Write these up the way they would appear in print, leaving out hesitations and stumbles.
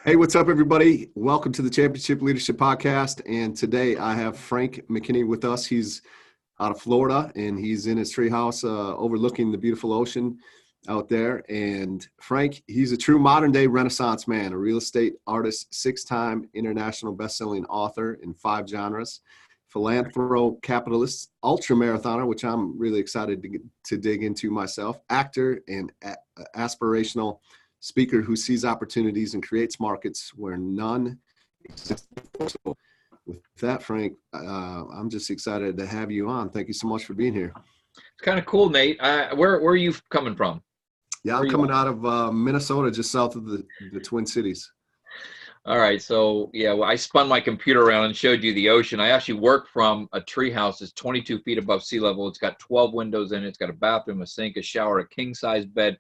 Hey, what's up, everybody? Welcome to the Championship Leadership Podcast. And today I have Frank McKinney with us. He's out of Florida, and he's in his treehouse overlooking the beautiful ocean out there. And Frank, he's a true modern-day Renaissance man, a real estate artist, six-time international best-selling author in 5 genres, philanthrope, capitalist, ultra-marathoner, which I'm really excited to dig into myself, actor, and aspirational speaker who sees opportunities and creates markets where none exist. With that, Frank, I'm just excited to have you on. Thank you so much for being here. It's kind of cool, Nate. Where are you coming from? Yeah, I'm coming out of Minnesota, just south of the Twin Cities. All right. So, yeah, well, I spun my computer around and showed you the ocean. I actually work from a treehouse. It's 22 feet above sea level. It's got 12 windows in it. It's got a bathroom, a sink, a shower, a king-size bed,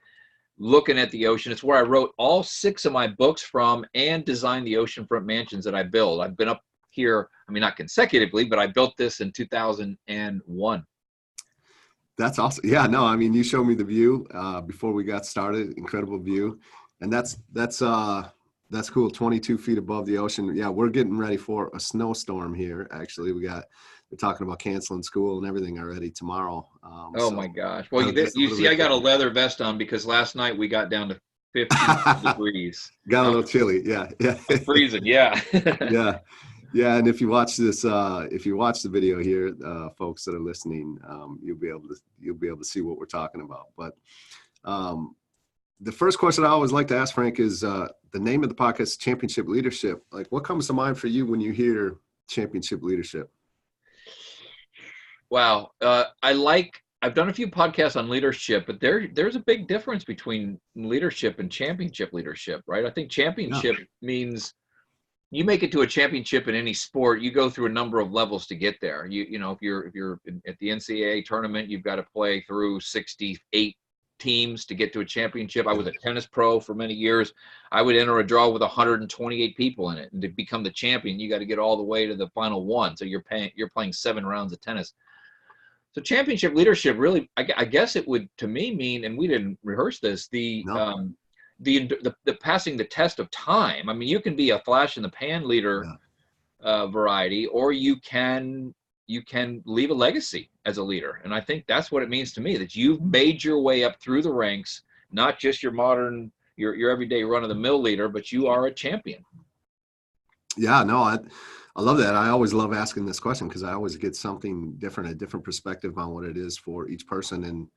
looking at the ocean. It's where I wrote all 6 of my books from and designed the oceanfront mansions that I build. I've been up here, I mean, not consecutively, but I built this in 2001. That's awesome. Yeah, no, I mean, you showed me the view before we got started. Incredible view. And that's cool. 22 feet above the ocean. Yeah, we're getting ready for a snowstorm here. Actually, we're talking about canceling school and everything already tomorrow. My gosh. Well, you see, I got a leather vest on because last night we got down to 50 degrees. Got a little chilly. Yeah. Freezing. Yeah. Yeah. And if you watch this, if you watch the video here, folks that are listening, you'll be able to see what we're talking about. But the first question I always like to ask, Frank, is the name of the podcast, Championship Leadership. Like, what comes to mind for you when you hear championship leadership? Wow. I've done a few podcasts on leadership, but there's a big difference between leadership and championship leadership, right? I think championship means you make it to a championship in any sport. You go through a number of levels to get there. You know, if you're at the NCAA tournament, you've got to play through 68 teams to get to a championship. I was a tennis pro for many years. I would enter a draw with 128 people in it, and to become the champion, you got to get all the way to the final one. So you're playing 7 rounds of tennis. So championship leadership really, I guess it would, to me, mean, and we didn't rehearse this, the passing the test of time. I mean, you can be a flash in the pan leader variety, or you can leave a legacy as a leader. And I think that's what it means to me, that you've made your way up through the ranks, not just your everyday run-of-the-mill leader, but you are a champion. Yeah, no, I love that. I always love asking this question because I always get something different, a different perspective on what it is for each person.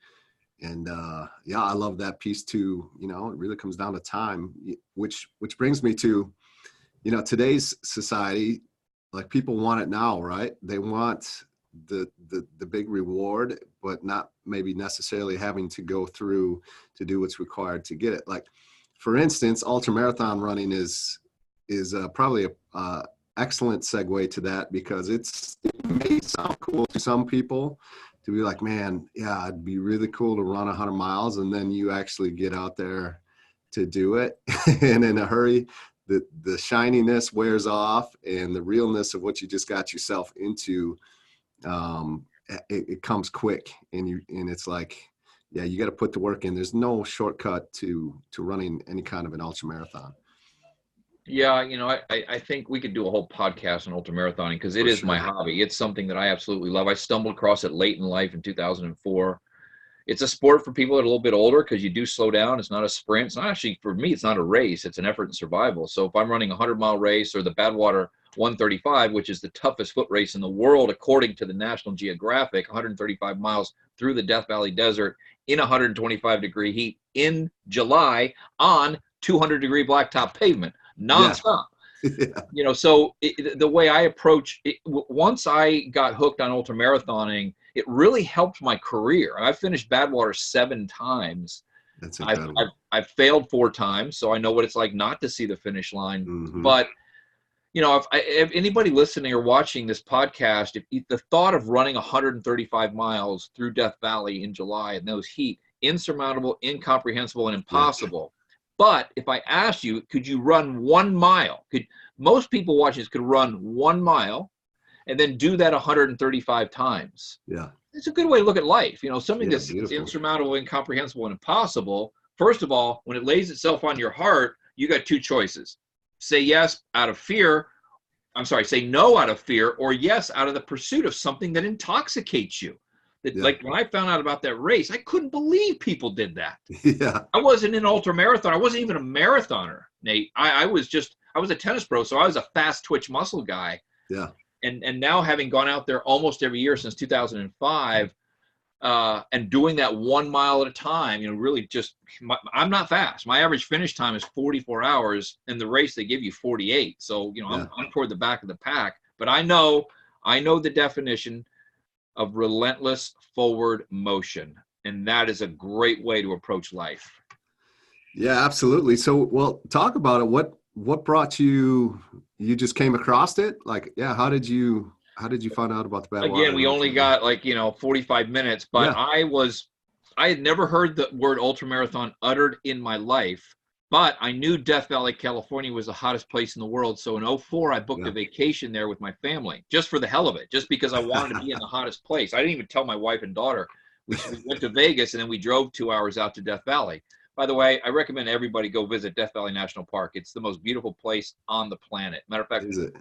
And I love that piece too. You know, it really comes down to time, which brings me to, you know, today's society, like, people want it now, right? They want the big reward, but not maybe necessarily having to go through to do what's required to get it. Like, for instance, ultramarathon running is probably a excellent segue to that, because it may sound cool to some people to be like, man, yeah, it'd be really cool to run 100 miles. And then you actually get out there to do it. And in a hurry, the shininess wears off, and the realness of what you just got yourself into, it comes quick. And it's like, yeah, you got to put the work in. There's no shortcut to running any kind of an ultramarathon. Yeah, you know, I think we could do a whole podcast on ultramarathoning because it is my hobby. It's something that I absolutely love. I stumbled across it late in life in 2004. It's a sport for people that are a little bit older because you do slow down. It's not a sprint. It's not actually, for me, it's not a race. It's an effort and survival. So if I'm running a 100-mile race, or the Badwater 135, which is the toughest foot race in the world, according to the National Geographic, 135 miles through the Death Valley Desert in 125-degree heat in July on 200-degree blacktop pavement. Nonstop. Yeah. You know, so the way I approach it, once I got hooked on ultramarathoning, it really helped my career. I finished Badwater 7 times. That's incredible. I've failed 4 times, so I know what it's like not to see the finish line. Mm-hmm. But, you know, if anybody listening or watching this podcast, if the thought of running 135 miles through Death Valley in July in those heat, insurmountable, incomprehensible, and impossible. Yeah. But if I asked you, could you run 1 mile? Most people watching this could run 1 mile and then do that 135 times. Yeah. It's a good way to look at life. You know, something that's beautiful, insurmountable, incomprehensible, and impossible. First of all, when it lays itself on your heart, you got 2 choices. say yes out of fear. I'm sorry, say no out of fear, or yes out of the pursuit of something that intoxicates you. That, Yeah. like when I found out about that race, I couldn't believe people did that. Yeah. I wasn't an ultra marathon. I wasn't even a marathoner, Nate. I was a tennis pro, so I was a fast twitch muscle guy. Yeah. And now having gone out there almost every year since 2005, and doing that 1 mile at a time, really just, I'm not fast. My average finish time is 44 hours. In the race, they give you 48. So, I'm toward the back of the pack. But I know the definition of relentless forward motion. And that is a great way to approach life. Yeah, absolutely. So, well, talk about it. What brought you just came across it? Like, yeah, how did you find out about the bad water? Again, we only got 45 minutes, but Yeah. I had never heard the word ultramarathon uttered in my life, but I knew Death Valley, California was the hottest place in the world. So in 2004, I booked a vacation there with my family just for the hell of it, just because I wanted to be in the hottest place. I didn't even tell my wife and daughter. We went to Vegas and then we drove 2 hours out to Death Valley. By the way, I recommend everybody go visit Death Valley National Park. It's the most beautiful place on the planet. Matter of fact, Is it?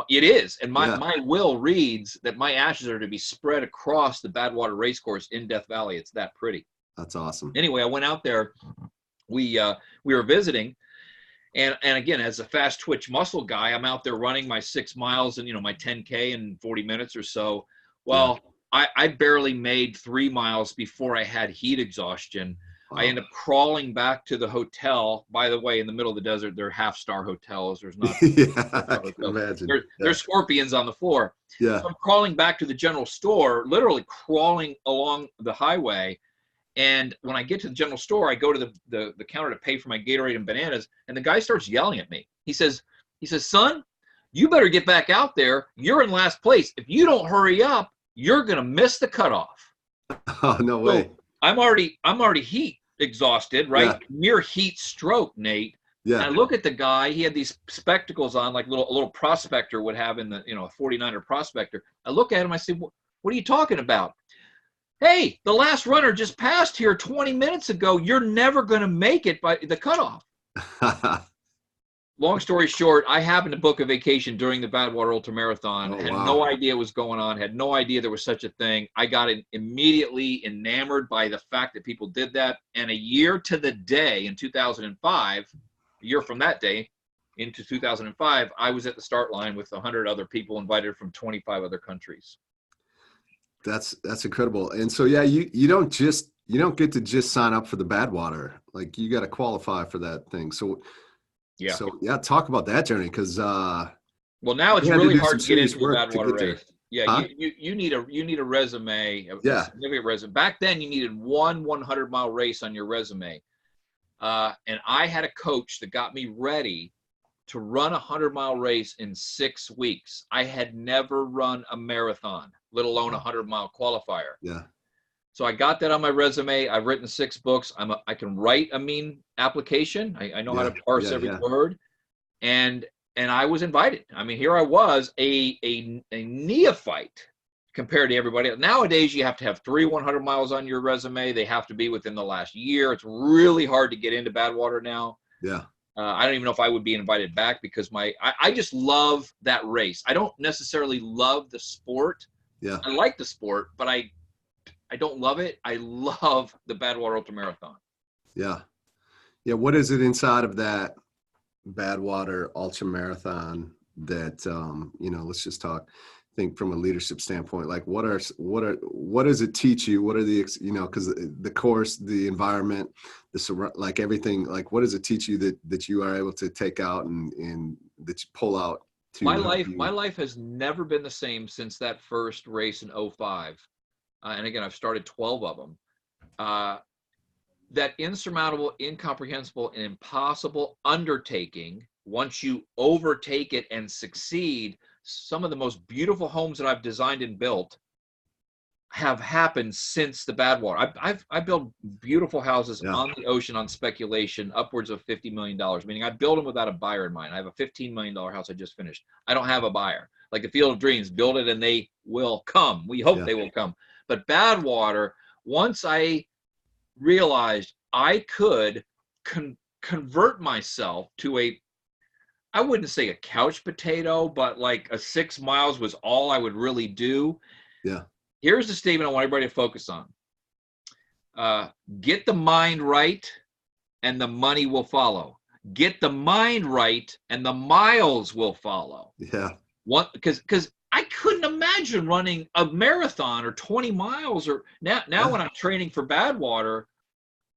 it is. And my will reads that my ashes are to be spread across the Badwater Racecourse in Death Valley. It's that pretty. That's awesome. Anyway, I went out there. We were visiting. And again, as a fast twitch muscle guy, I'm out there running my 6 miles and, my 10K in 40 minutes or so. Well, I barely made 3 miles before I had heat exhaustion. Wow. I ended up crawling back to the hotel. By the way, in the middle of the desert, there are half-star hotels. There's not. I can imagine. There's scorpions on the floor. Yeah. So I'm crawling back to the general store, literally crawling along the highway. And when I get to the general store, I go to the counter to pay for my Gatorade and bananas, and the guy starts yelling at me. He says, son, you better get back out there. You're in last place. If you don't hurry up, you're gonna miss the cutoff. Oh, no way. So I'm already heat exhausted, right? Yeah. Near heat stroke, Nate. Yeah. And I look at the guy. He had these spectacles on, like a little prospector would have in the a 49er prospector. I look at him. I say, what are you talking about? Hey, the last runner just passed here 20 minutes ago. You're never going to make it by the cutoff. Long story short, I happened to book a vacation during the Badwater Ultramarathon. Had no idea what was going on. Had no idea there was such a thing. I got immediately enamored by the fact that people did that. And a year to the day in 2005, a year from that day into 2005, I was at the start line with 100 other people invited from 25 other countries. That's incredible. And so, yeah, you don't get to just sign up for the Badwater. Like, you got to qualify for that thing. So, talk about that journey. Cause, well, now it's really hard to get into the Badwater race. Yeah. Huh? You need a resume, a significant resume. Back then you needed one 100-mile race on your resume. And I had a coach that got me ready to run a 100-mile race in 6 weeks. I had never run a marathon, let alone a 100-mile qualifier. Yeah. So I got that on my resume. I've written 6 books. I can write a mean application. I know how to parse every word. And I was invited. I mean, here I was, a neophyte compared to everybody else. Nowadays, you have to have 3 100 miles on your resume. They have to be within the last year. It's really hard to get into Badwater now. Yeah. I don't even know if I would be invited back because I just love that race. I don't necessarily love the sport. Yeah. I like the sport, but I don't love it. I love the Badwater Ultramarathon. Yeah. Yeah. What is it inside of that Badwater Ultramarathon that, let's just think from a leadership standpoint, like what does it teach you? What are the, because the course, the environment, like everything, like what does it teach you that you are able to take out and that you pull out? My life has never been the same since that first race in 2005. And again, I've started 12 of them. That insurmountable, incomprehensible, and impossible undertaking, once you overtake it and succeed, some of the most beautiful homes that I've designed and built have happened since the Badwater. I built beautiful houses on the ocean on speculation, upwards of $50 million, meaning I build them without a buyer in mind. I have a $15 million house I just finished. I don't have a buyer. Like the Field of Dreams, build it and they will come. We hope they will come. But Badwater, once I realized I could convert myself to I wouldn't say a couch potato, but like a 6 miles was all I would really do. Yeah. Here's the statement I want everybody to focus on. Get the mind right and the money will follow. Get the mind right and the miles will follow. Yeah. What? Because I couldn't imagine running a marathon or 20 miles or now when I'm training for Badwater,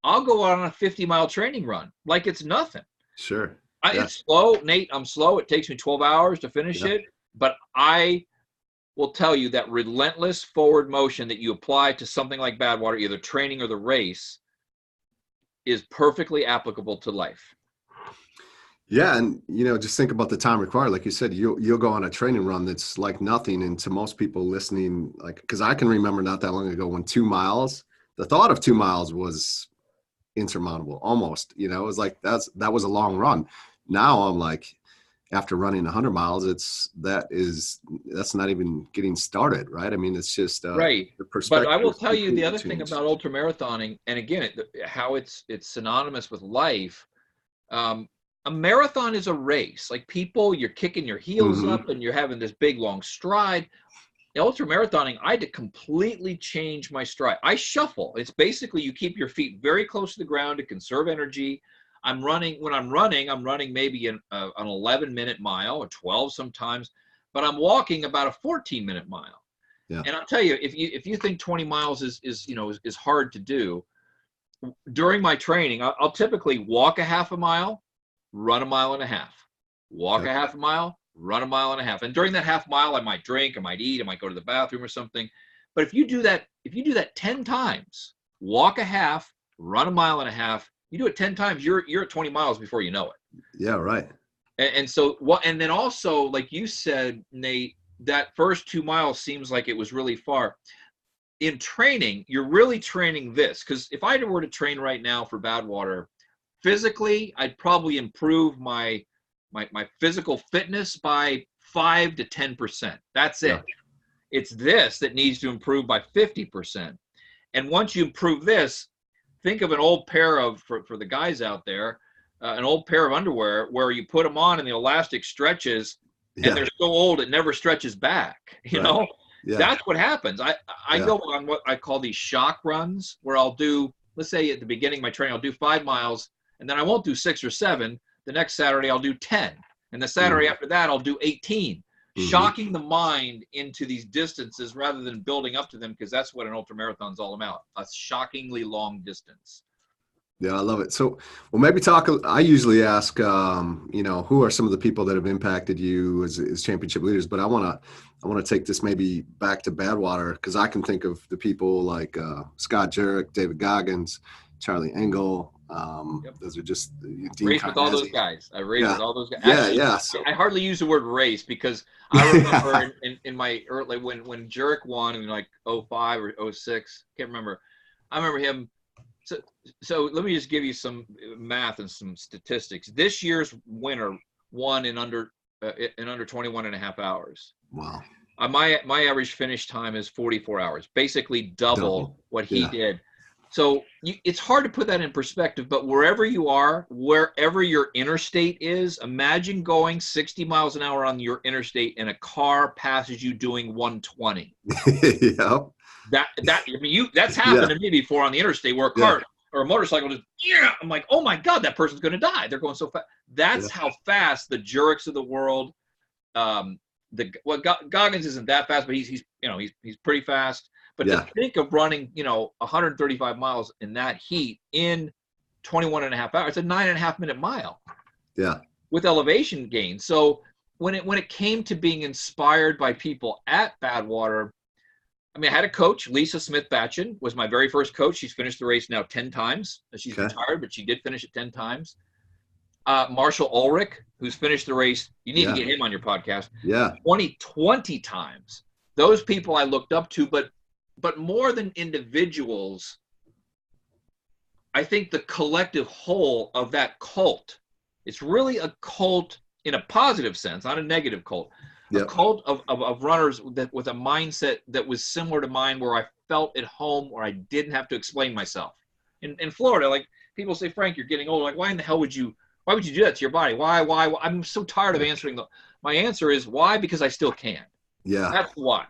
I'll go out on a 50-mile training run like it's nothing. Sure. It's slow, Nate. I'm slow. It takes me 12 hours to finish it, but I will tell you that relentless forward motion that you apply to something like Badwater, either training or the race, is perfectly applicable to life. Yeah, and just think about the time required. Like you said, you'll go on a training run that's like nothing. And to most people listening, like, because I can remember not that long ago when 2 miles, the thought of 2 miles was insurmountable, almost. It was like that was a long run. Now I'm like, after running 100 miles, that's not even getting started, right? I mean, it's just right. The perspective. But I will tell you the other thing about ultra marathoning, and again, how it's synonymous with life. A marathon is a race. Like people, you're kicking your heels up and you're having this big long stride. Ultra marathoning, I had to completely change my stride. I shuffle. It's basically you keep your feet very close to the ground to conserve energy. I'm running maybe an 11-minute mile or 12 sometimes, but I'm walking about a 14-minute mile. Yeah. And I'll tell you, if you think 20 miles is hard to do, during my training, I'll typically walk a half a mile, run a mile and a half, walk a half a mile, run a mile and a half. And during that half mile, I might drink, I might eat, I might go to the bathroom or something. But if you do that 10 times, walk a half, run a mile and a half, you do it 10 times, you're at 20 miles before you know it. Yeah, right. And so and then also, like you said, Nate, that first 2 miles seems like it was really far. In training, you're really training this, because if I were to train right now for Badwater, physically, I'd probably improve my physical fitness by 5 to 10%. That's it. It's this that needs to improve by 50%. And once you improve this, think of an old pair of, for the guys out there, an old pair of underwear where you put them on and the elastic stretches and they're so old it never stretches back. You know, that's what happens. I go on what I call these shock runs where I'll do, let's say at the beginning of my training, I'll do 5 miles and then I won't do 6 or 7. The next Saturday I'll do 10. And the Saturday after that, I'll do 18. Shocking the mind into these distances rather than building up to them, because that's what an ultramarathon is all about, a shockingly long distance. Yeah, I love it. So, well, maybe I usually ask, who are some of the people that have impacted you as championship leaders, but I want to take this maybe back to Badwater, because I can think of the people like Scott Jurek, David Goggins, Charlie Engel. Those are just race with all those guys. I raced with all those guys. Actually, I hardly use the word race because I remember in my early when Jurek won in like 05 or 06, can't remember. I remember him. So let me just give you some math and some statistics. This year's winner won in under 21 and a half hours. Wow. My average finish time is 44 hours, basically double what he did. So it's hard to put that in perspective, but wherever you are, wherever your interstate is, imagine going 60 miles an hour on your interstate and a car passes you doing 120. That's happened to me before on the interstate, where a car or a motorcycle just, I'm like, oh my God, that person's going to die. They're going so fast. That's how fast the Jureks of the world, Goggins isn't that fast, but he's pretty fast. But to think of running, 135 miles in that heat in 21 and a half hours, it's a 9.5 minute mile. Yeah. With elevation gain. So when it came to being inspired by people at Badwater, I mean, I had a coach, Lisa Smith-Batchen was my very first coach. She's finished the race now 10 times. She's retired, but she did finish it 10 times. Marshall Ulrich, who's finished the race. You need to get him on your podcast. 20 times. Those people I looked up to, but more than individuals, I think the collective whole of that cult, it's really a cult in a positive sense, not a negative cult. A cult of runners with a mindset that was similar to mine, where I felt at home, where I didn't have to explain myself. In Florida, like people say, Frank, you're getting old. Like, why in the hell would you Why would you do that to your body? Why? I'm so tired of answering my answer is why, because I still can. Yeah. That's why.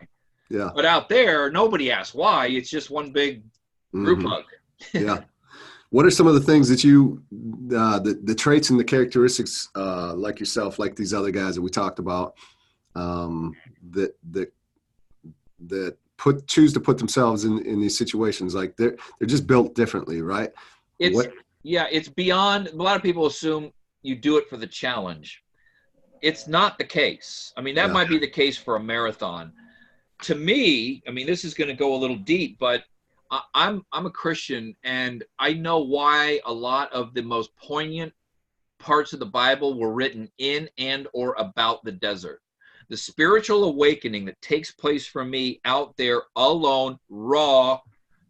Yeah. But out there, nobody asks why. It's just one big group hug. Yeah. What are some of the things that you, the traits and the characteristics, like yourself, like these other guys that we talked about, that choose to put themselves in these situations? Like they're just built differently, right? It's beyond. A lot of people assume you do it for the challenge. It's not the case. I mean, that might be the case for a marathon. To me, I mean, this is going to go a little deep, but I'm a Christian, and I know why a lot of the most poignant parts of the Bible were written in and or about the desert. The spiritual awakening that takes place for me out there alone, raw,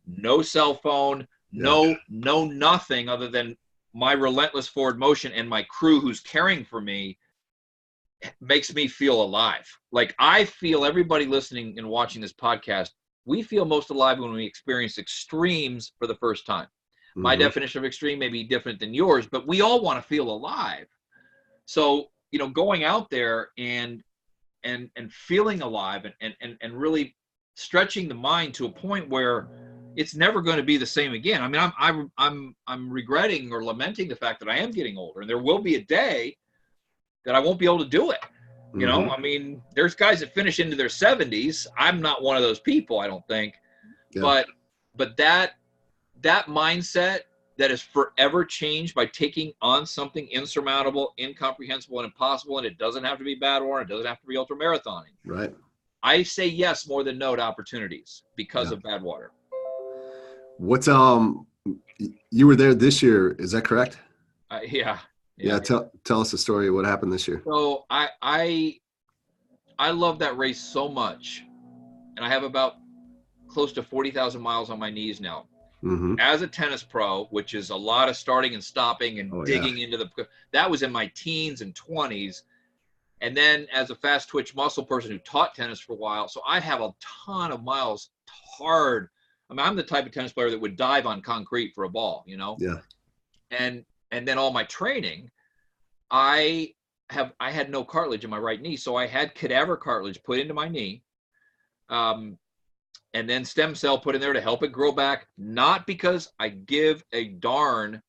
no cell phone, no nothing other than my relentless forward motion and my crew who's caring for me, makes me feel alive. Like I feel everybody listening and watching this podcast, we feel most alive when we experience extremes for the first time. My definition of extreme may be different than yours, but we all want to feel alive. So, you know, going out there and feeling alive and really stretching the mind to a point where it's never going to be the same again. I mean, I'm regretting or lamenting the fact that I am getting older, and there will be a day that I won't be able to do it. You know, I mean, there's guys that finish into their 70s. I'm not one of those people, I don't think. Yeah. But that mindset that is forever changed by taking on something insurmountable, incomprehensible, and impossible, and it doesn't have to be Badwater, it doesn't have to be ultra marathoning. Right. I say yes more than no to opportunities because of Badwater. What's you were there this year, is that correct? Yeah. Tell us the story of what happened this year. So I love that race so much, and I have about close to 40,000 miles on my knees now. As a tennis pro, which is a lot of starting and stopping and digging into that was in my teens and 20s. And then as a fast twitch muscle person who taught tennis for a while, so I have a ton of miles hard. I mean, I'm the type of tennis player that would dive on concrete for a ball, you know? Yeah. And then all my training, I had no cartilage in my right knee. So I had cadaver cartilage put into my knee. And then stem cell put in there to help it grow back. Not because I give a darn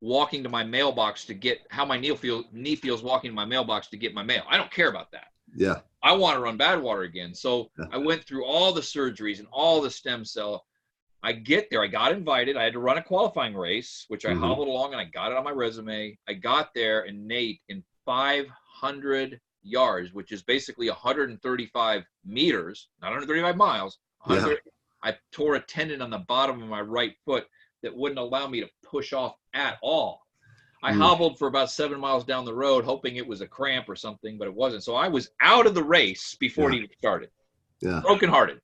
walking to my mailbox to get how my knee feels walking to my mailbox to get my mail. I don't care about that. Yeah. I want to run Badwater again. So I went through all the surgeries and all the stem cell. I get there. I got invited. I had to run a qualifying race, which I hobbled along, and I got it on my resume. I got there, and Nate, in 500 yards, which is basically 135 meters, not 135 miles, I tore a tendon on the bottom of my right foot that wouldn't allow me to push off at all. I hobbled for about 7 miles down the road, hoping it was a cramp or something, but it wasn't. So I was out of the race before it even started. Yeah. Brokenhearted.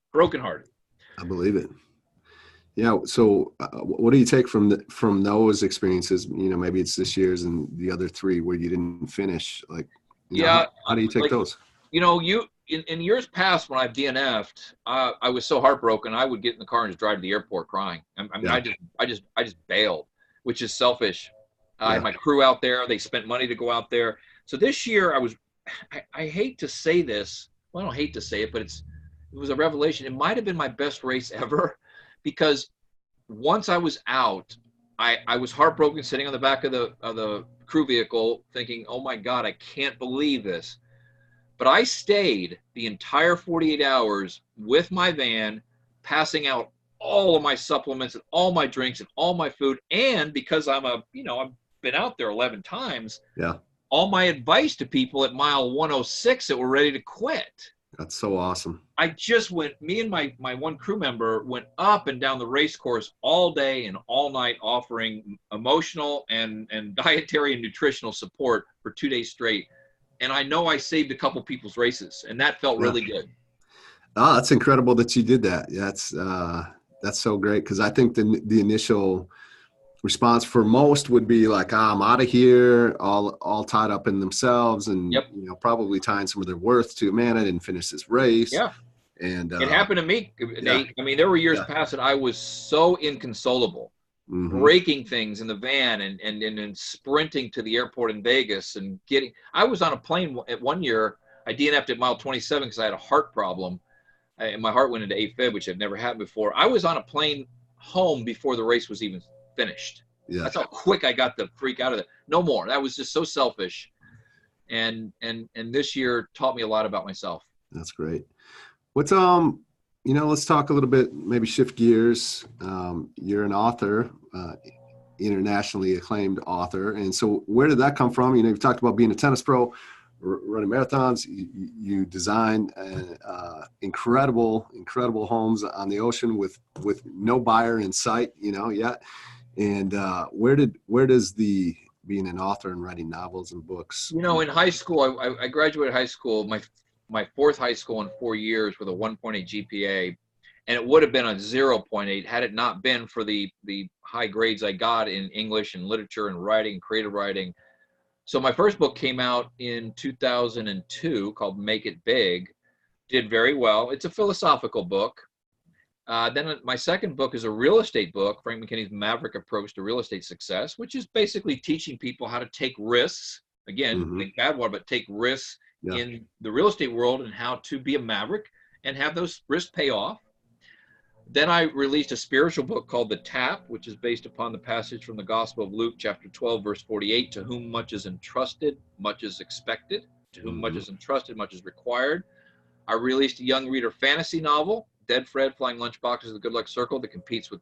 I believe it. Yeah. So what do you take from those experiences? You know, maybe it's this year's and the other three where you didn't finish. Like, how do you take those? You know, in years past when I've DNF'd, I was so heartbroken. I would get in the car and just drive to the airport crying. I just bailed, which is selfish. I had my crew out there. They spent money to go out there. So this year I hate to say this. Well, I don't hate to say it, but it was a revelation. It might have been my best race ever, because once I was out, I was heartbroken sitting on the back of the crew vehicle thinking, oh my God, I can't believe this. But I stayed the entire 48 hours with my van, passing out all of my supplements and all my drinks and all my food. And because I've been out there 11 times, all my advice to people at mile 106 that were ready to quit. That's so awesome. Me and my one crew member went up and down the race course all day and all night, offering emotional and dietary and nutritional support for 2 days straight. And I know I saved a couple people's races, and that felt really good. Oh, that's incredible that you did that. That's so great, because I think the initial response for most would be like, I'm out of here, all tied up in themselves, and probably tying some of their worth to, man, I didn't finish this race. Yeah. And it happened to me, Nate. I mean, there were years past that I was so inconsolable Mm-hmm. breaking things in the van and sprinting to the airport in Vegas and I was on a plane at 1 year. I DNF'd at mile 27 because I had a heart problem. And my heart went into AFib, which had never happened before. I was on a plane home before the race was even finished. Yeah. That's how quick I got the freak out of it. No more. That was just so selfish. And this year taught me a lot about myself. That's great. What's let's talk a little bit, maybe shift gears. You're an author, internationally acclaimed author. And so where did that come from? You've talked about being a tennis pro, running marathons. You design incredible homes on the ocean with no buyer in sight, yet. And where does the being an author and writing novels and books? In high school, I graduated high school, my fourth high school in 4 years with a 1.8 GPA, and it would have been a 0.8 had it not been for the high grades I got in English and literature and writing, creative writing. So my first book came out in 2002 called Make It Big, did very well. It's a philosophical book. Then my second book is a real estate book, Frank McKinney's Maverick Approach to Real Estate Success, which is basically teaching people how to take risks. Again, think Badwater, but take risks in the real estate world and how to be a maverick and have those risks pay off. Then I released a spiritual book called The Tap, which is based upon the passage from the Gospel of Luke, chapter 12, verse 48, to whom much is entrusted, much is expected. To whom much is entrusted, much is required. I released a young reader fantasy novel, Dead Fred Flying Lunchboxes, The Good Luck Circle, that competes with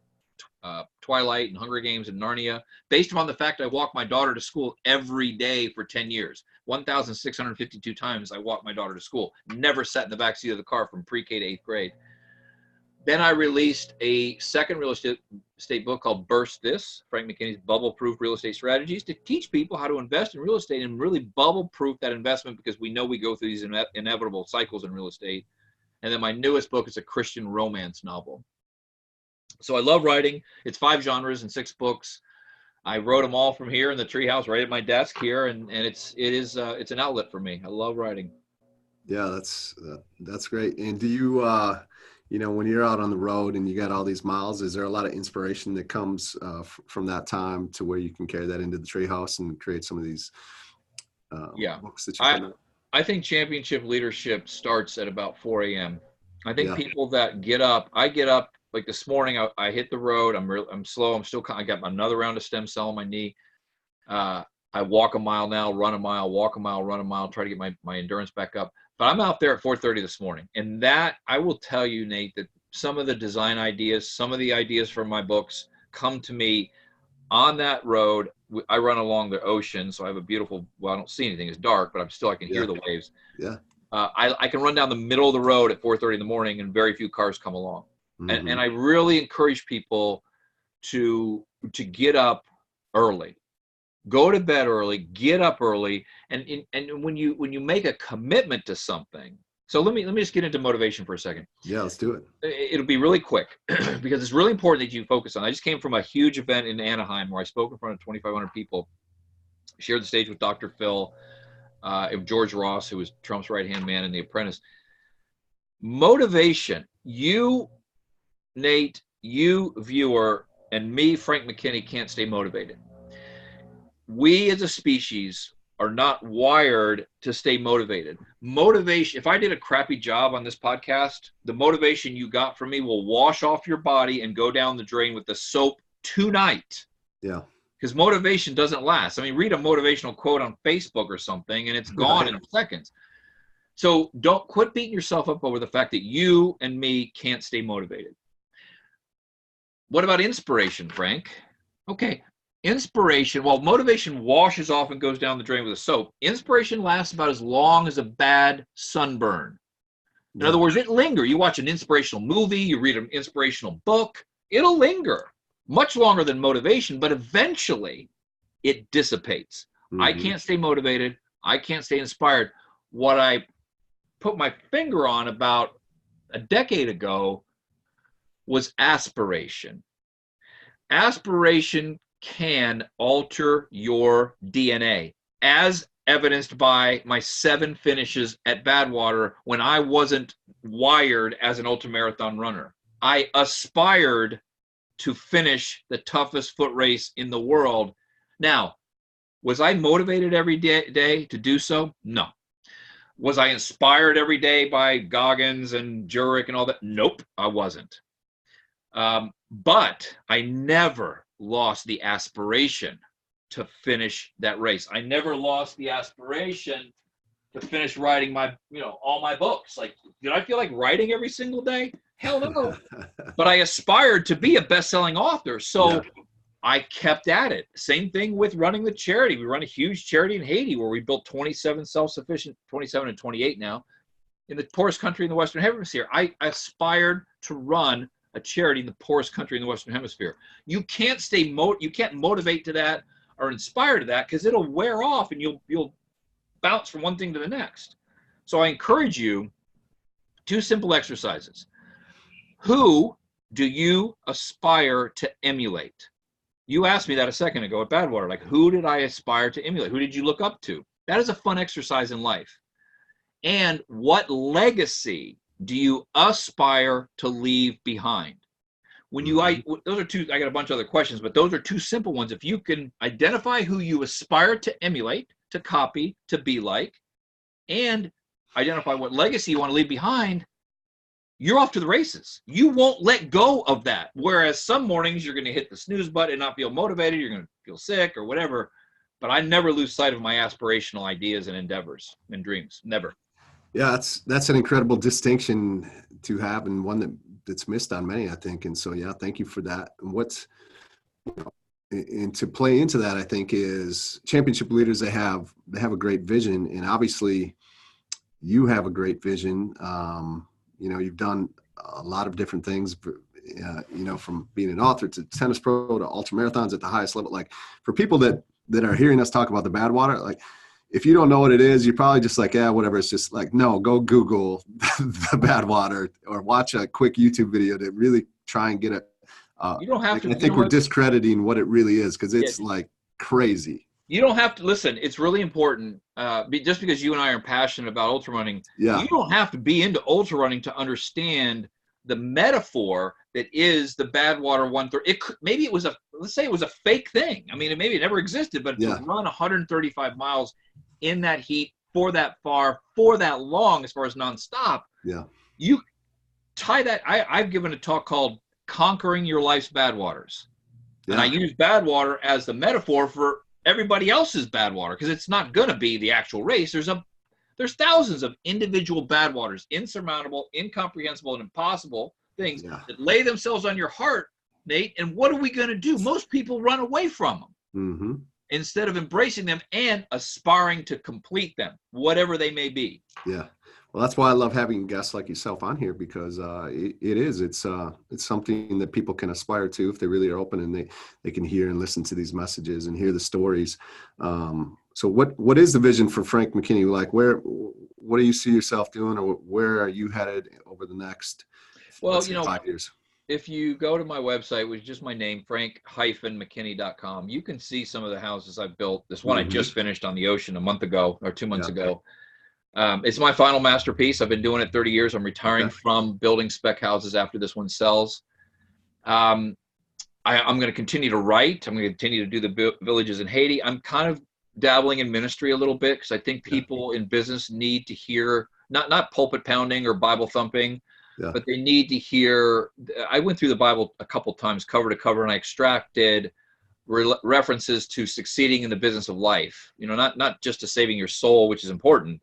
Twilight and Hunger Games and Narnia, based upon the fact I walked my daughter to school every day for 10 years. 1,652 times I walked my daughter to school. Never sat in the backseat of the car from pre-K to 8th grade. Then I released a second real estate book called Burst This, Frank McKinney's Bubble-Proof Real Estate Strategies, to teach people how to invest in real estate and really bubble-proof that investment, because we know we go through these inevitable cycles in real estate. And then my newest book is a Christian romance novel. So I love writing. It's 5 genres and 6 books. I wrote them all from here in the treehouse, right at my desk here, and it's an outlet for me. I love writing. Yeah, that's great. And do you when you're out on the road and you got all these miles, is there a lot of inspiration that comes from that time to where you can carry that into the treehouse and create some of these books that you put out? I think championship leadership starts at about 4 a.m. I think people that I get up, like this morning, I hit the road. I'm slow. I got another round of stem cell on my knee. I walk a mile now, run a mile, walk a mile, run a mile, try to get my endurance back up. But I'm out there at 4:30 this morning. And that, I will tell you, Nate, that some of the design ideas, some of the ideas from my books come to me on that road. I run along the ocean, so I have a beautiful, I don't see anything. It's dark, but I can hear the waves. Yeah. I can run down the middle of the road at 4:30 in the morning and very few cars come along. And I really encourage people to get up early, go to bed early, get up early. And when you make a commitment to something, so let me just get into motivation for a second. Yeah, let's do it. It'll be really quick because it's really important that you focus on. I just came from a huge event in Anaheim where I spoke in front of 2,500 people, shared the stage with Dr. Phil, George Ross, who was Trump's right-hand man in The Apprentice. Motivation, you, Nate, you, viewer, and me, Frank McKinney, can't stay motivated. We as a species are not wired to stay motivated. Motivation, if I did a crappy job on this podcast, the motivation you got from me will wash off your body and go down the drain with the soap tonight. Yeah. Because motivation doesn't last. I mean, read a motivational quote on Facebook or something and it's gone in seconds. So don't quit beating yourself up over the fact that you and me can't stay motivated. What about inspiration, Frank? Okay. Inspiration, while motivation washes off and goes down the drain with a soap, inspiration lasts about as long as a bad sunburn. In other words, it lingers. You watch an inspirational movie, you read an inspirational book, it'll linger much longer than motivation, but eventually it dissipates. I can't stay motivated. I can't stay inspired. What I put my finger on about a decade ago was aspiration. Aspiration can alter your DNA, as evidenced by my 7 finishes at Badwater when I wasn't wired as an ultramarathon runner. I aspired to finish the toughest foot race in the world. Now, was I motivated every day to do so? No. Was I inspired every day by Goggins and Jurek and all that? Nope, I wasn't. But I never lost the aspiration to finish that race. I never lost the aspiration to finish writing my, all my books. Like, did I feel like writing every single day? Hell no. But I aspired to be a best-selling author. So I kept at it. Same thing with running the charity. We run a huge charity in Haiti where we built 27 self-sufficient, 27 and 28 now, in the poorest country in the Western Hemisphere. I aspired to run a charity in the poorest country in the Western Hemisphere. You can't you can't motivate to that or inspire to that, because it'll wear off and you'll bounce from one thing to the next. So I encourage you, 2 simple exercises. Who do you aspire to emulate? You asked me that a second ago at Badwater, like, who did I aspire to emulate? Who did you look up to? That is a fun exercise in life. And what legacy do you aspire to leave behind? When you, those are 2, I got a bunch of other questions, but those are 2 simple ones. If you can identify who you aspire to emulate, to copy, to be like, and identify what legacy you want to leave behind, you're off to the races. You won't let go of that. Whereas some mornings you're going to hit the snooze button and not feel motivated. You're going to feel sick or whatever. But I never lose sight of my aspirational ideas and endeavors and dreams. Never. Yeah, that's an incredible distinction to have, and one that's missed on many, I think. And so, yeah, thank you for that. And and to play into that, I think, is championship leaders, they have a great vision, and obviously you have a great vision. You've done a lot of different things, from being an author to tennis pro to ultra marathons at the highest level. Like, for people that are hearing us talk about the Badwater, like, if you don't know what it is, you're probably just like, yeah, whatever. It's just like, no, go Google the Badwater or watch a quick YouTube video to really try and get it. You don't have to. I think we're discrediting what it really is, because it's like crazy. You don't have to listen. It's really important. Just because you and I are passionate about ultra running, you don't have to be into ultra running to understand the metaphor that is the Badwater 130. Maybe it was let's say it was a fake thing. I mean, maybe it never existed, but to run 135 miles in that heat for that far, for that long, as far as nonstop, you tie that. I've given a talk called Conquering Your Life's Badwaters. And I use Badwater as the metaphor for everybody else's Badwater, because it's not going to be the actual race. There's thousands of individual Badwaters, insurmountable, incomprehensible, and impossible things that lay themselves on your heart, Nate. And what are we going to do? Most people run away from them instead of embracing them and aspiring to complete them, whatever they may be. Yeah. Well, that's why I love having guests like yourself on here, because it's something that people can aspire to if they really are open, and they can hear and listen to these messages and hear the stories. So what is the vision for Frank McKinney? Like, what do you see yourself doing, or where are you headed over the next 5 years? If you go to my website, which is just my name, frank-mckinney.com, you can see some of the houses I've built. This one I just finished on the ocean a month ago or 2 months ago. It's my final masterpiece. I've been doing it 30 years. I'm retiring from building spec houses after this one sells. I'm going to continue to write. I'm going to continue to do the villages in Haiti. I'm kind of dabbling in ministry a little bit, because I think people in business need to hear, not pulpit pounding or Bible thumping, but they need to hear. I went through the Bible a couple times, cover to cover, and I extracted references to succeeding in the business of life. Not just to saving your soul, which is important,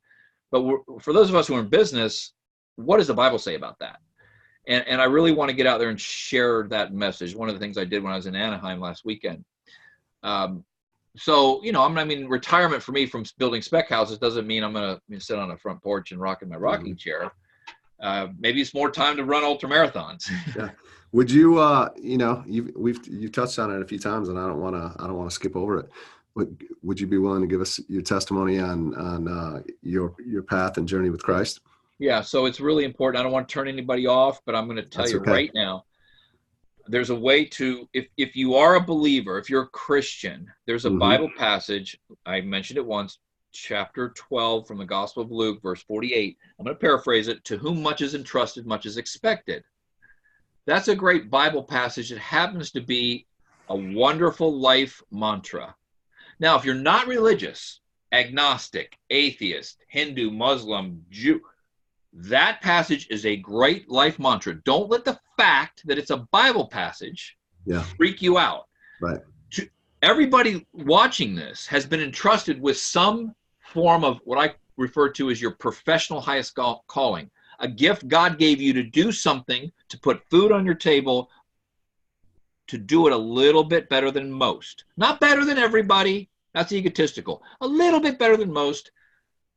but for those of us who are in business, what does the Bible say about that? And I really want to get out there and share that message. One of the things I did when I was in Anaheim last weekend. Retirement for me from building spec houses doesn't mean I'm going to sit on a front porch and rock in my rocking chair. Maybe it's more time to run ultra marathons. Would you, you've touched on it a few times, and I don't want to skip over it. Would you be willing to give us your testimony on your path and journey with Christ? Yeah, so it's really important. I don't want to turn anybody off, but I'm going to tell you right now, there's a way to, if you are a believer, if you're a Christian, there's a Bible passage, I mentioned it once, chapter 12 from the Gospel of Luke, verse 48. I'm going to paraphrase it. To whom much is entrusted, much is expected. That's a great Bible passage. It happens to be a wonderful life mantra. Now, if you're not religious, agnostic, atheist, Hindu, Muslim, Jew, that passage is a great life mantra. Don't let the fact that it's a Bible passage freak you out. Right. Everybody watching this has been entrusted with some form of what I refer to as your professional highest calling, a gift God gave you to do something, to put food on your table, to do it a little bit better than most. Not better than everybody. That's egotistical. A little bit better than most.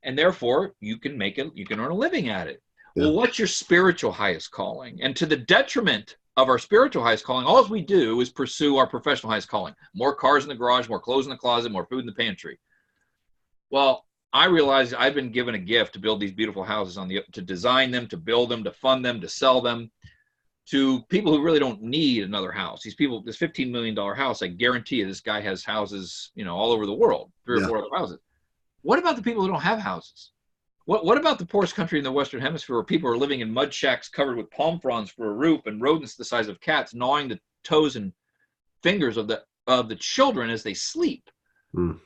And therefore, you can earn a living at it. Yeah. Well, what's your spiritual highest calling? And to the detriment of our spiritual highest calling, all we do is pursue our professional highest calling. More cars in the garage, more clothes in the closet, more food in the pantry. Well, I realized I've been given a gift to build these beautiful houses to design them, to build them, to fund them, to sell them to people who really don't need another house. These people, this $15 million house, I guarantee you this guy has houses, all over the world, 3 or 4 other houses. What about the people who don't have houses? What about the poorest country in the Western Hemisphere where people are living in mud shacks covered with palm fronds for a roof and rodents the size of cats gnawing the toes and fingers of the children as they sleep?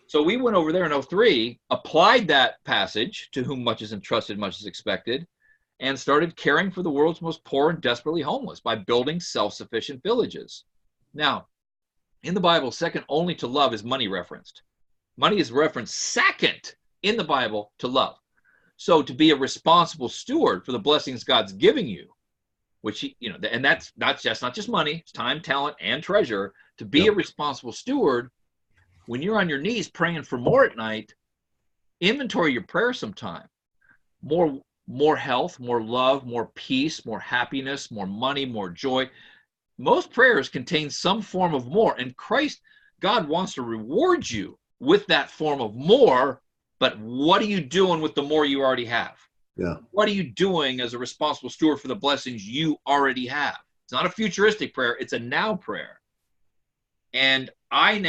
So we went over there in 2003, applied that passage, to whom much is entrusted, much is expected, and started caring for the world's most poor and desperately homeless by building self-sufficient villages. Now, in the Bible, second only to love is money referenced. Money is referenced second in the Bible to love. So to be a responsible steward for the blessings God's giving you, which, and that's not just money, it's time, talent, and treasure. To be a responsible steward, when you're on your knees praying for more at night, inventory your prayer sometime. More health, more love, more peace, more happiness, more money, more joy. Most prayers contain some form of more, and God wants to reward you with that form of more, but what are you doing with the more you already have? Yeah. What are you doing as a responsible steward for the blessings you already have? It's not a futuristic prayer, it's a now prayer. And I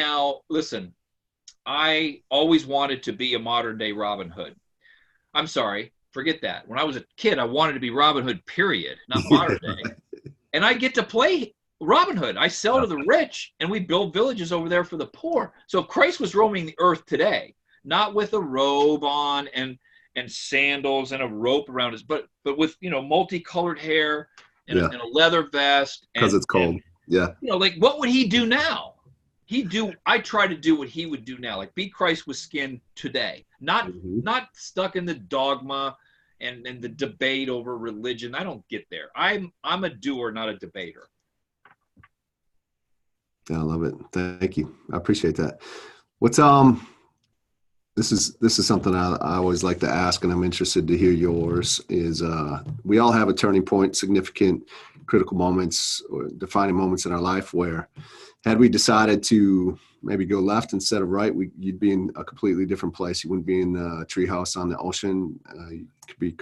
always wanted to be a modern day Robin Hood. I'm sorry, forget that. When I was a kid, I wanted to be Robin Hood, period, not modern day. And I get to play Robin Hood. I sell to the rich, and we build villages over there for the poor. So if Christ was roaming the earth today, not with a robe on and sandals and a rope around his, but with multicolored hair and a leather vest. Because it's cold. What would he do now? I try to do what he would do now, like be Christ with skin today, not stuck in the dogma and the debate over religion. I don't get there. I'm a doer, not a debater. Yeah, I love it. Thank you. I appreciate that. What's this is something I always like to ask, and I'm interested to hear yours. Is we all have a turning point, significant, critical moments, or defining moments in our life where, had we decided to maybe go left instead of right, you'd be in a completely different place. You wouldn't be in a treehouse on the ocean. You could be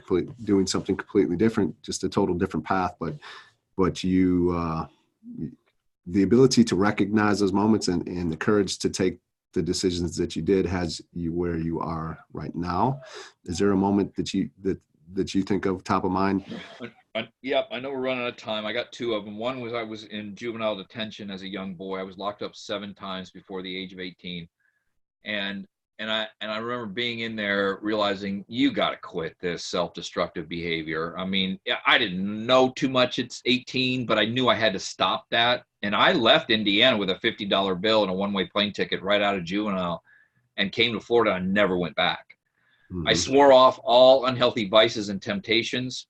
doing something completely different, just a total different path. But you, the ability to recognize those moments and the courage to take the decisions that you did has you where you are right now. Is there a moment that you think of top of mind? Yep, I know we're running out of time. I got 2 of them. One was I was in juvenile detention as a young boy. I was locked up 7 times before the age of 18. And I remember being in there realizing you got to quit this self-destructive behavior. I mean, I didn't know too much at 18, but I knew I had to stop that. And I left Indiana with a $50 bill and a one-way plane ticket right out of juvenile and came to Florida and never went back. I swore off all unhealthy vices and temptations.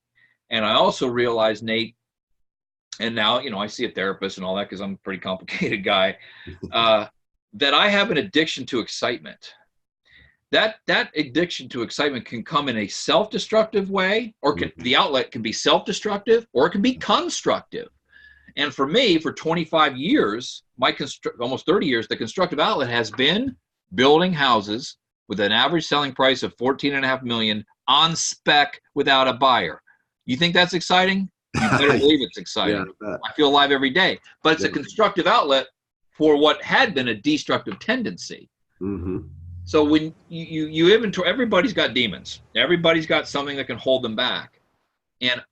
And I also realized, Nate, and now, I see a therapist and all that because I'm a pretty complicated guy, that I have an addiction to excitement. That addiction to excitement can come in a self-destructive way, or the outlet can be self-destructive, or it can be constructive. And for me, for 25 years, almost 30 years, the constructive outlet has been building houses with an average selling price of $14.5 million on spec without a buyer. You think that's exciting? You better believe it's exciting. I feel alive every day. But it's a constructive outlet for what had been a destructive tendency. So when you inventory, everybody's got demons. Everybody's got something that can hold them back. And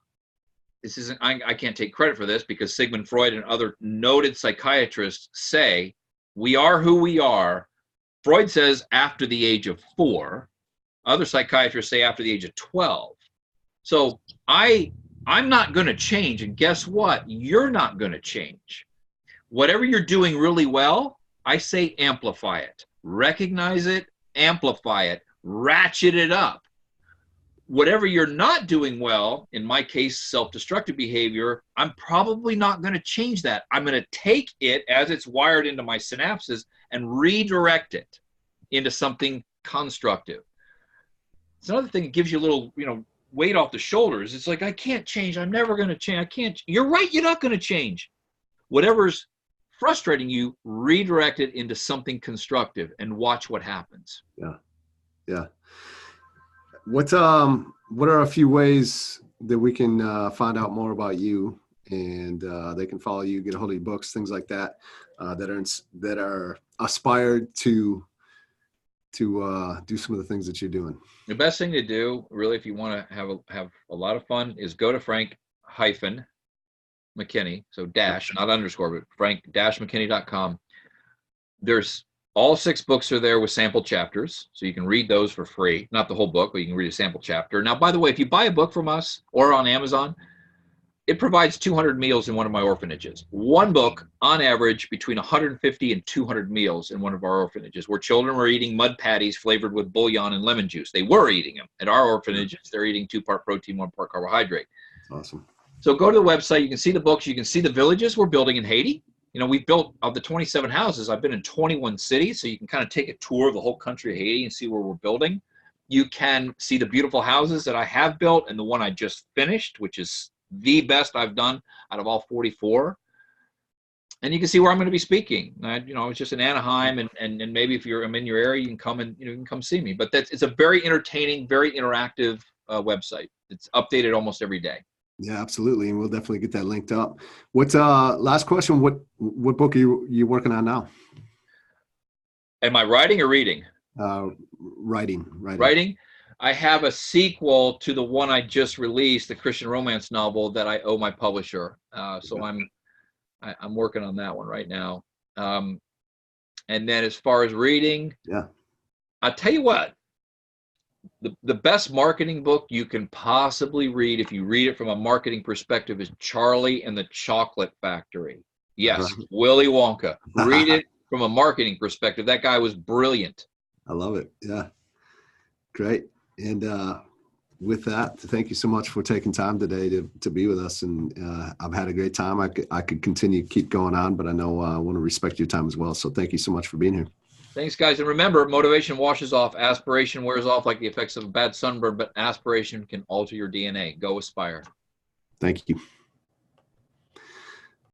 this isn't, I can't take credit for this because Sigmund Freud and other noted psychiatrists say we are who we are. Freud says after the age of 4. Other psychiatrists say after the age of 12. So I'm not going to change. And guess what? You're not going to change. Whatever you're doing really well, I say amplify it. Recognize it, amplify it, ratchet it up. Whatever you're not doing well, in my case, self-destructive behavior, I'm probably not going to change that. I'm going to take it as it's wired into my synapses and redirect it into something constructive. It's another thing that gives you a little, weight off the shoulders. It's like, I can't change. I'm never going to change. I can't. You're right. You're not going to change. Whatever's frustrating you, redirect it into something constructive and watch what happens. Yeah. Yeah. What are a few ways that we can find out more about you, and they can follow you, get a hold of your books, things like that, that are aspired to do some of the things that you're doing? The best thing to do, really, if you want to have a lot of fun, is go to Frank-McKinney, so dash, not underscore, but frank-mckinney.com. There's all 6 books are there with sample chapters, so you can read those for free. Not the whole book, but you can read a sample chapter. Now, by the way, if you buy a book from us or on Amazon, it provides 200 meals in one of my orphanages. One book, on average, between 150 and 200 meals in one of our orphanages, where children were eating mud patties flavored with bouillon and lemon juice. They were eating them. At our orphanages, they're eating 2-part protein, 1-part carbohydrate. Awesome. So go to the website. You can see the books. You can see the villages we're building in Haiti. We've built, of the 27 houses, I've been in 21 cities, so you can kind of take a tour of the whole country of Haiti and see where we're building. You can see the beautiful houses that I have built and the one I just finished, which is the best I've done out of all 44. And you can see where I'm going to be speaking. It's just in Anaheim, and maybe if I'm in your area, you can come and you can come see me. But it's a very entertaining, very interactive website. It's updated almost every day. Yeah, absolutely, and we'll definitely get that linked up. What's last question? What book are you working on now? Am I writing or reading? Writing. Writing. I have a sequel to the one I just released, the Christian romance novel that I owe my publisher. So I'm working on that one right now. And then as far as reading, I'll tell you what. The best marketing book you can possibly read, if you read it from a marketing perspective, is Charlie and the Chocolate Factory. Yes, Willy Wonka. Read it from a marketing perspective. That guy was brilliant. I love it. Yeah. Great. And with that, thank you so much for taking time today to be with us. And I've had a great time. I could continue to keep going on, but I know I want to respect your time as well. So thank you so much for being here. Thanks, guys. And remember, motivation washes off. Aspiration wears off like the effects of a bad sunburn, but aspiration can alter your DNA. Go aspire. Thank you.